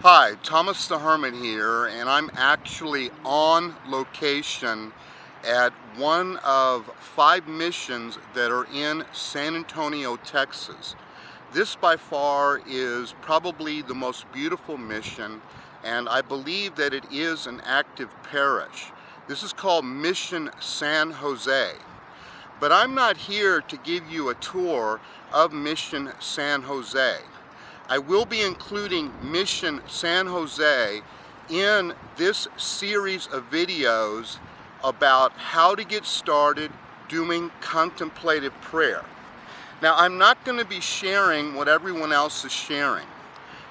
Hi, Thomas the Hermit here, and I'm actually on location at one of 5 missions that are in San Antonio, Texas. This by far is probably the most beautiful mission, and I believe that it is an active parish. This is called Mission San Jose. But I'm not here to give you a tour of Mission San Jose. I will be including Mission San Jose in this series of videos about how to get started doing contemplative prayer. Now, I'm not going to be sharing what everyone else is sharing.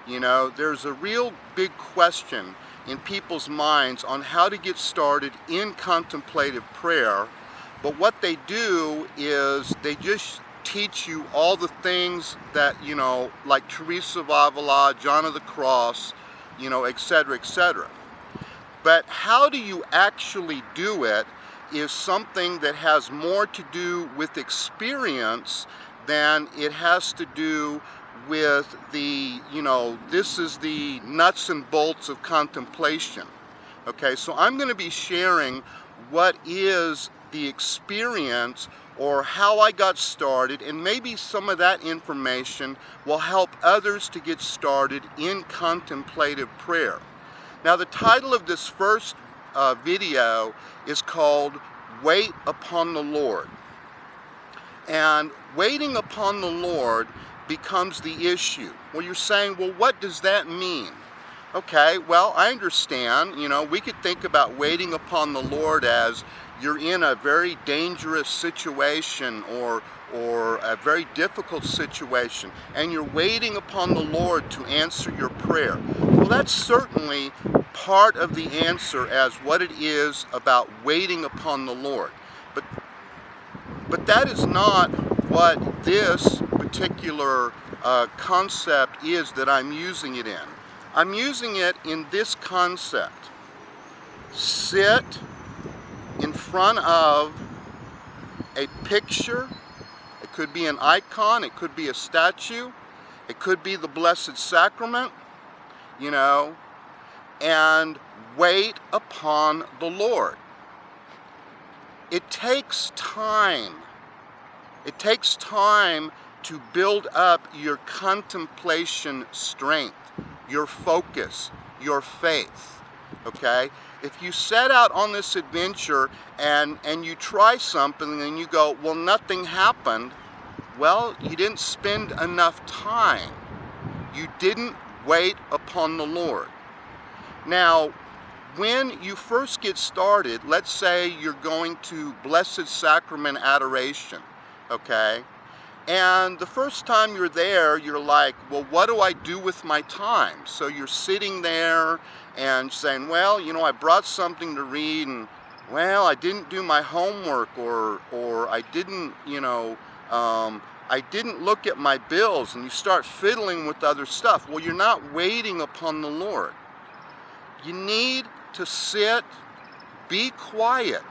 You know, there's a real big question in people's minds on how to get started in contemplative prayer, but what they do is they just teach you all the things that, like Teresa of Avila, John of the Cross, etc., etc. But how do you actually do it is something that has more to do with experience than it has to do with the, this is the nuts and bolts of contemplation. Okay, so I'm going to be sharing what is the experience or how I got started, and maybe some of that information will help others to get started in contemplative prayer. Now, the title of this first video is called Wait Upon the Lord. And waiting upon the Lord becomes the issue. Well, you're saying, well, what does that mean? Okay, well, I understand. We could think about waiting upon the Lord as you're in a very dangerous situation or a very difficult situation, and you're waiting upon the Lord to answer your prayer. Well, that's certainly part of the answer as what it is about waiting upon the Lord. But that is not what this particular concept is that I'm using it in. I'm using it in this concept. Sit in front of a picture. It could be an icon, it could be a statue, it could be the Blessed Sacrament, and wait upon the Lord. It takes time. It takes time to build up your contemplation strength, your focus, your faith, okay? If you set out on this adventure and you try something and you go, well, nothing happened, well, you didn't spend enough time. You didn't wait upon the Lord. Now, when you first get started, let's say you're going to Blessed Sacrament Adoration, okay? And the first time you're there, you're like, well, what do I do with my time? So you're sitting there and saying, well, I brought something to read, and, well, I didn't do my homework, or I didn't, I didn't look at my bills, and you start fiddling with other stuff. Well, you're not waiting upon the Lord. You need to sit, be quiet,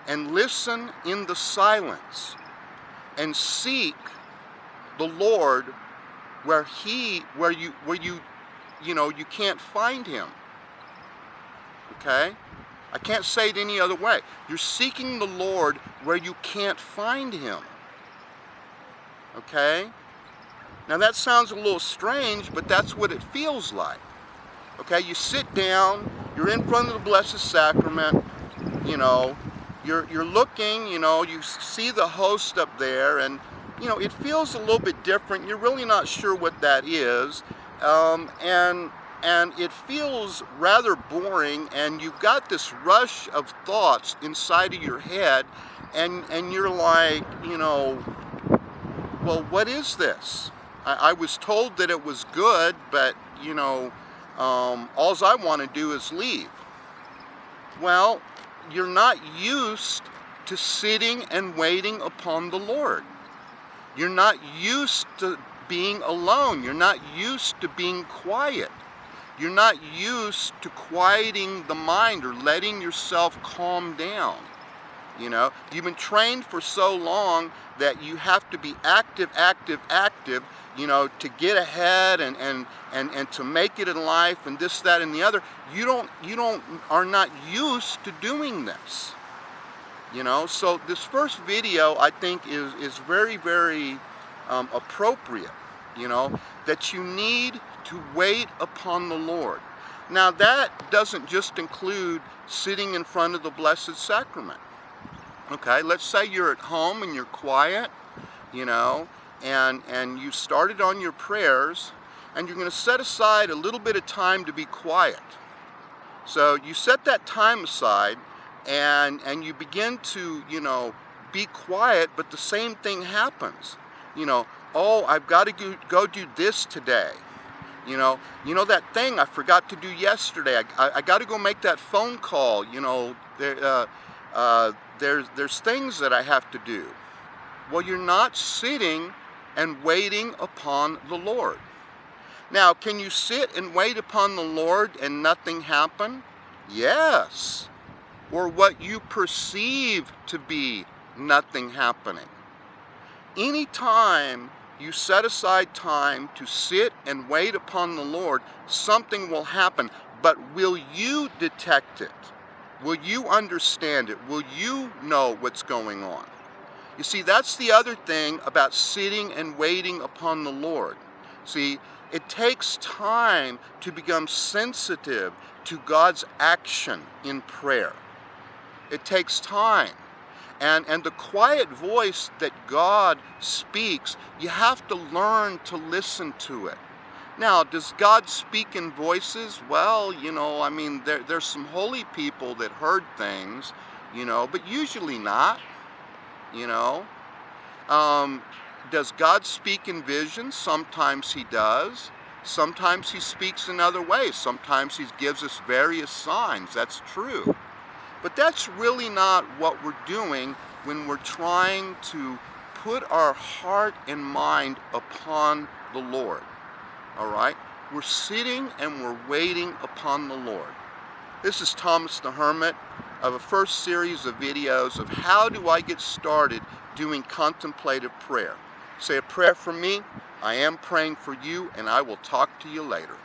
and listen in the silence, and seek the Lord where you can't find him. Okay? I can't say it any other way. You're seeking the Lord where you can't find him. Okay? Now that sounds a little strange, but that's what it feels like. Okay, you sit down, you're in front of the Blessed Sacrament, you're looking, you see the host up there, and, it feels a little bit different. You're really not sure what that is, and it feels rather boring, and you've got this rush of thoughts inside of your head, and you're like, well, what is this? I was told that it was good, but, all I want to do is leave. Well, you're not used to sitting and waiting upon the Lord. You're not used to being alone. You're not used to being quiet. You're not used to quieting the mind or letting yourself calm down. You know, you've been trained for so long that you have to be active, you know, to get ahead and to make it in life and this, that, and the other. You are not used to doing this. You know, so this first video I think is very, very appropriate, you know, that you need to wait upon the Lord. Now that doesn't just include sitting in front of the Blessed Sacrament. Okay, let's say you're at home and you're quiet, you know, and you started on your prayers, and you're going to set aside a little bit of time to be quiet. So you set that time aside, and you begin to, you know, be quiet, but the same thing happens. You know, oh, I've got to go do this today. You know that thing I forgot to do yesterday. I got to go make that phone call. You know, there's things that I have to do. Well, you're not sitting and waiting upon the Lord. Now, can you sit and wait upon the Lord and nothing happen? Yes. Or what you perceive to be nothing happening. Anytime you set aside time to sit and wait upon the Lord, something will happen. But will you detect it? Will you understand it? Will you know what's going on? You see, that's the other thing about sitting and waiting upon the Lord. See, it takes time to become sensitive to God's action in prayer. It takes time. And the quiet voice that God speaks, you have to learn to listen to it. Now, does God speak in voices? Well, you know, I mean, there's some holy people that heard things, you know, but usually not, you know. Does God speak in visions? Sometimes he does. Sometimes he speaks in other ways. Sometimes he gives us various signs. That's true. But that's really not what we're doing when we're trying to put our heart and mind upon the Lord. All right? We're sitting and we're waiting upon the Lord. This is Thomas the Hermit of a first series of videos of how do I get started doing contemplative prayer. Say a prayer for me. I am praying for you, and I will talk to you later.